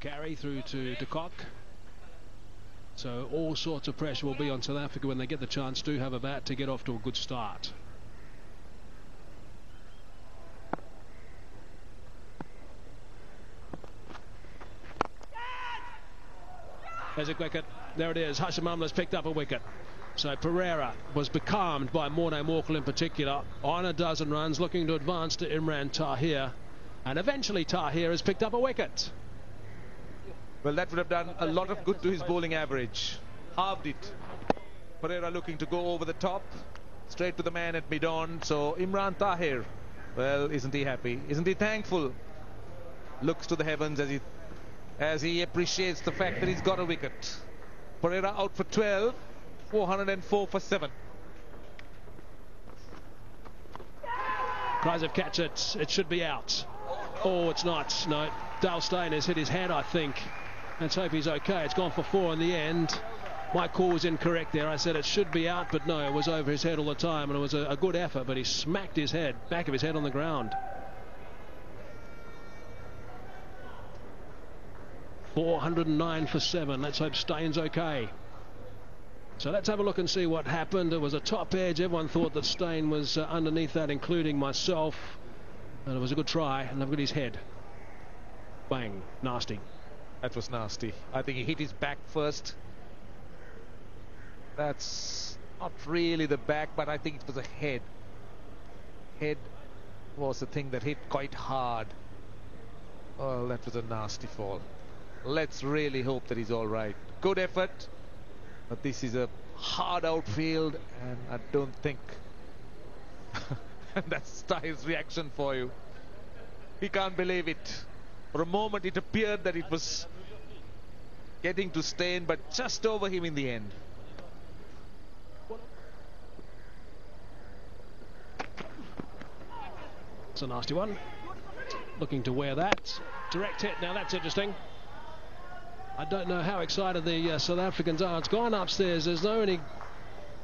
carry through to De Kock. So all sorts of pressure will be on South Africa when they get the chance to have a bat to get off to a good start. There's a wicket. There it is. Hashim Amla's picked up a wicket. So Pereira was becalmed by Morne Morkel in particular. On a dozen runs, looking to advance to Imran Tahir. And eventually Tahir has picked up a wicket. Well, that would have done a lot of good to his bowling average. Halved it. Pereira looking to go over the top. Straight to the man at mid-on. So Imran Tahir, well, isn't he happy? Isn't he thankful? Looks to the heavens as he appreciates the fact that he's got a wicket. Pereira out for 12. 404 for 7. Cries of catch it. It should be out. Oh, it's not. No. Dale Steyn has hit his head, I think. Let's hope he's okay. It's gone for 4 in the end. My call was incorrect there. I said it should be out, but no, it was over his head all the time, and it was a good effort, but he smacked his head, back of his head on the ground. 409 for 7. Let's hope Steyn's okay. So let's have a look and see what happened. It was a top edge. Everyone thought that Steyn was underneath that, including myself. And it was a good try, and I've got his head. Bang. Nasty. That was nasty. I think he hit his back first. That's not really the back, but I think it was a head. Head was the thing that hit quite hard. Oh, that was a nasty fall. Let's really hope that he's all right. Good effort. But this is a hard outfield, and I don't think that's Steyn's reaction for you. He can't believe it. For a moment it appeared that it was getting to Steyn, but just over him in the end. It's a nasty one. Looking to wear that. Direct hit. Now that's interesting. I don't know how excited the South Africans are. It's gone upstairs. There's no any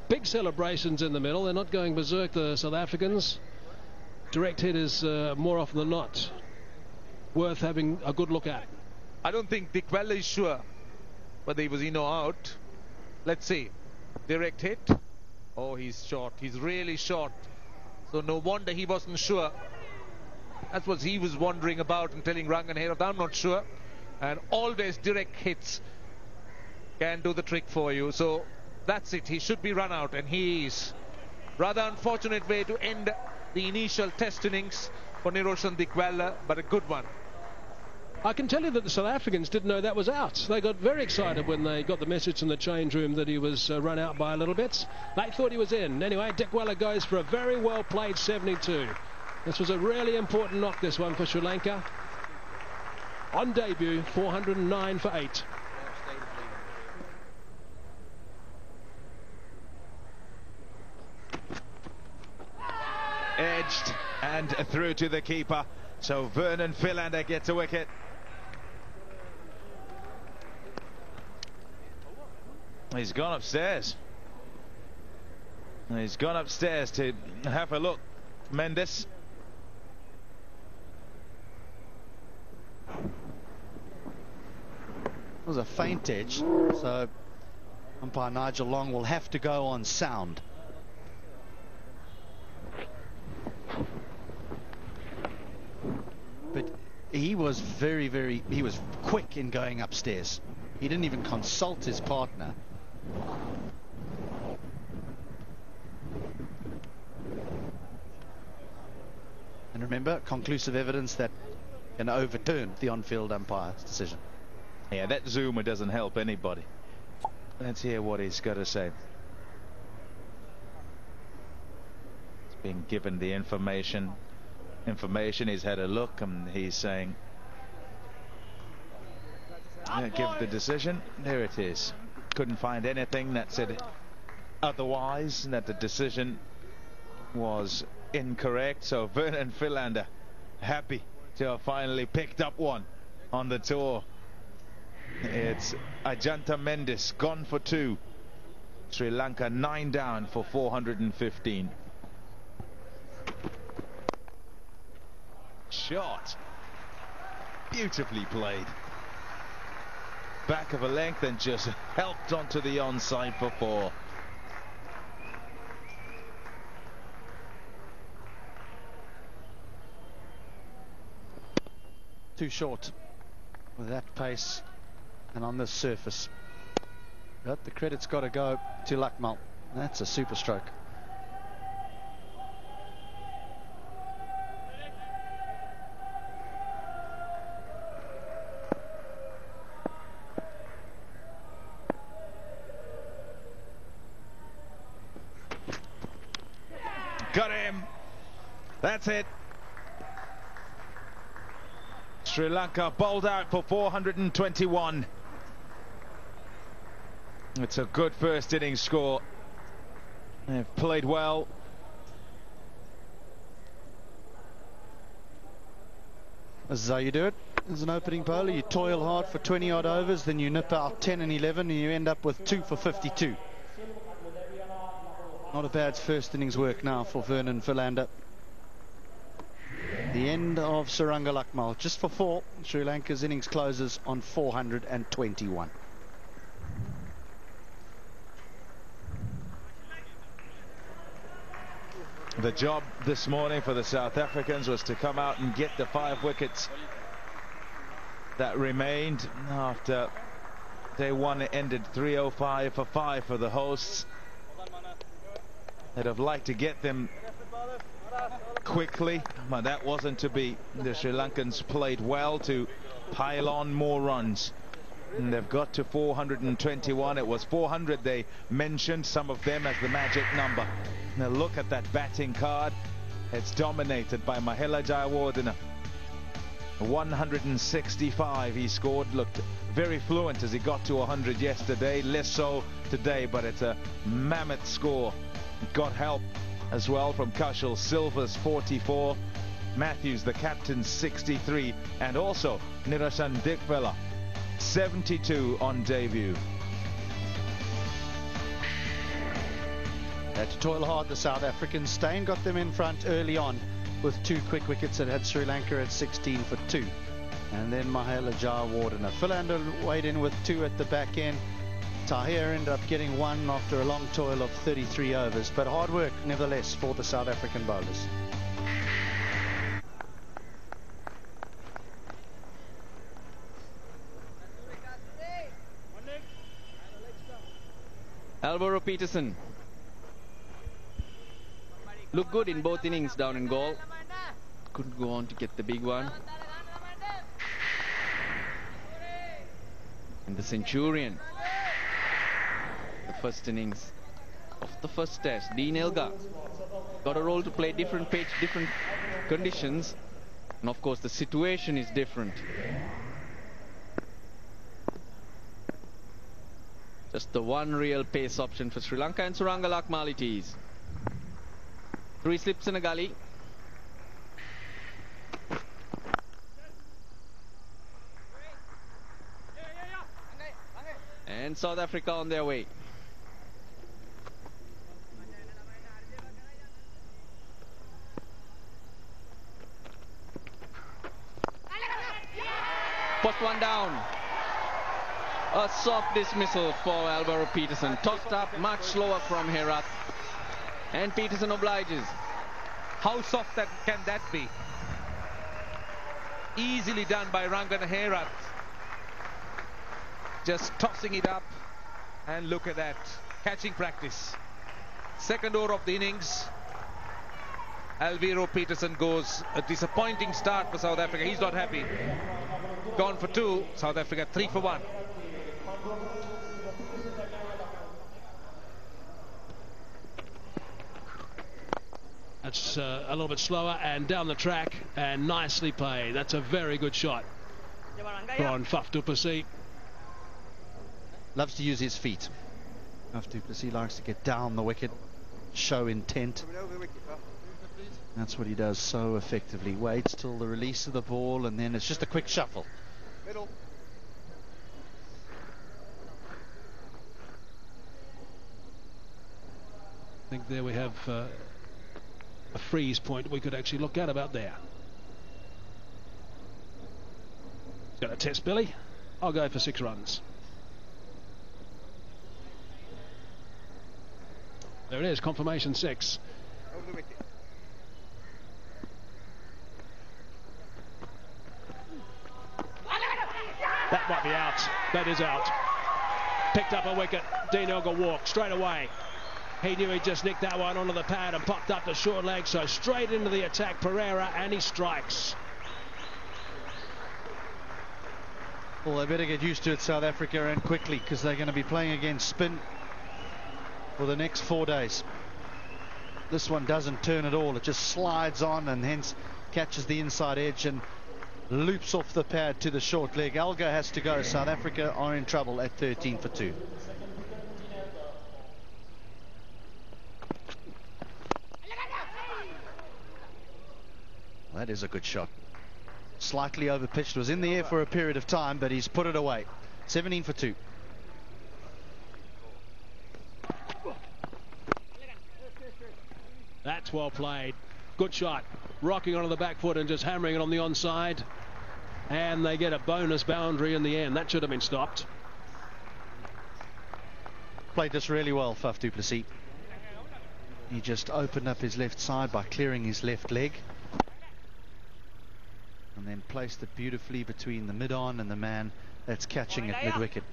big celebrations in the middle. They're not going berserk, the South Africans. Direct hit is more often than not worth having a good look at. I don't think Dickwella is sure whether he was in or out. Let's see. Direct hit. Oh, he's short. He's really short. So no wonder he wasn't sure. That's what he was wondering about and telling Rangan Herath, I'm not sure. And always direct hits can do the trick for you. So that's it. He should be run out, and he is. Rather unfortunate way to end the initial test innings for Niroshan Dickwella, but a good one. I can tell you that the South Africans didn't know that was out. They got very excited when they got the message in the change room that he was run out by a little bit. They thought he was in. Anyway, Dickwella goes for a very well played 72. This was a really important knock, this one, for Sri Lanka. On debut, 409 for 8. Edged and through to the keeper. So Vernon Philander gets a wicket. He's gone upstairs. He's gone upstairs to have a look. Mendes. It was a faint edge, so umpire Nigel Long will have to go on sound. But he was he was quick in going upstairs. He didn't even consult his partner. And remember, conclusive evidence that can overturn the on-field umpire's decision. Yeah, that zoomer doesn't help anybody. Let's hear what he's got to say. He's been given the information. He's had a look, and he's saying, give the decision. There it is. Couldn't find anything that said otherwise, that the decision was incorrect. So Vernon Philander happy to have finally picked up one on the tour. It's Ajantha Mendes gone for 2. Sri Lanka 9 down for 415. Shot. Beautifully played. back of a length and just helped onto the onside for 4. Too short with that pace and on this surface. But the credit's got to go to Lakmal. That's a super stroke. Got him. That's it. Sri Lanka bowled out for 421. It's a good first innings score. They've played well. This is how you do it. As an opening bowler, you toil hard for 20 odd overs, then you nip out 10 and 11 and you end up with 2 for 52. Not a bad first innings work now for Vernon Philander. The end of Suranga Lakmal just for 4. Sri Lanka's innings closes on 421. The job this morning for the South Africans was to come out and get the 5 wickets that remained after day 1. It ended 305 for 5 for the hosts. They'd have liked to get them quickly, but that wasn't to be. The Sri Lankans played well to pile on more runs, and they've got to 421. It was 400 they mentioned, some of them as the magic number. Now look at that batting card. It's dominated by Mahela Jayawardene. 165 he scored. Looked very fluent as he got to 100 yesterday, less so today, but it's a mammoth score. Got help as well from Kaushal Silva's 44, Matthews the captain's 63, and also Niroshan Dikvela 72 on debut. Had to toil hard, the South Africans. Steyn got them in front early on with 2 quick wickets that had Sri Lanka at 16 for 2. And then Mahela Jayawardene. Philander weighed in with 2 at the back end. Tahir ended up getting 1 after a long toil of 33 overs, but hard work nevertheless for the South African bowlers. Alvaro Peterson looked good in both innings down in goal. Couldn't go on to get the big one. And the Centurion, the first innings of the first test, Dean Elgar got a role to play, different pitch, different conditions, and of course the situation is different. Just the one real pace option for Sri Lanka, and Suranga Lakmal it is. 3 slips in a gully. And South Africa on their way. Put one down. A soft dismissal for Alvaro Peterson. Tossed up much slower from Herath. And Peterson obliges. How soft can that be? Easily done by Rangana Herath. Just tossing it up, and look at that, catching practice. Second over of the innings. Alvaro Peterson goes. A disappointing start for South Africa. He's not happy. Gone for 2. South Africa 3 for 1. That's a little bit slower and down the track, and nicely played. That's a very good shot from Faf du Plessis. Loves to use his feet. Faf du Plessis likes to get down the wicket, show intent. That's what he does so effectively. Waits till the release of the ball, and then it's just a quick shuffle. Middle. I think there we have a freeze point we could actually look at about there. He's got a test, Billy. I'll go for 6 runs. There it is, confirmation 6. That might be out. That is out. Picked up a wicket. Dean Elgar walked straight away. He knew he'd just nicked that one onto the pad and popped up the short leg, so straight into the attack, Pereira, and he strikes. Well, they better get used to it, South Africa, and quickly, because they're going to be playing against spin for the next 4 days. This one doesn't turn at all. It just slides on and hence catches the inside edge and loops off the pad to the short leg. Elgar has to go. South Africa are in trouble at 13 for 2. That is a good shot. Slightly overpitched, was in the air for a period of time, but he's put it away. 17 for 2. That's well played. Good shot. Rocking onto the back foot and just hammering it on the onside. And they get a bonus boundary in the end. That should have been stopped. Played this really well, Faf du Plessis. He just opened up his left side by clearing his left leg. And then placed it beautifully between the mid-on and the man that's catching at mid-wicket.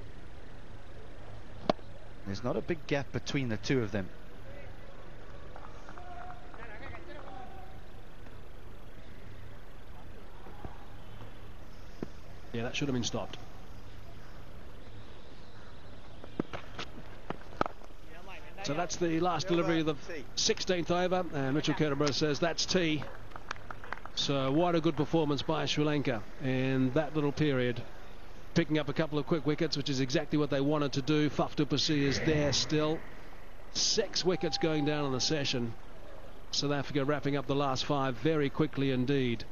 There's not a big gap between the two of them. Yeah, that should have been stopped. So that's the last delivery of the 16th over, and Mitchell Kettleborough says that's tea. So what a good performance by Sri Lanka in that little period, picking up a couple of quick wickets, which is exactly what they wanted to do. Faf du Plessis is there still. 6 wickets going down in the session. South Africa wrapping up the last 5 very quickly indeed,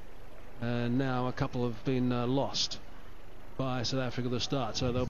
and now a couple have been lost by South Africa at the start, so they'll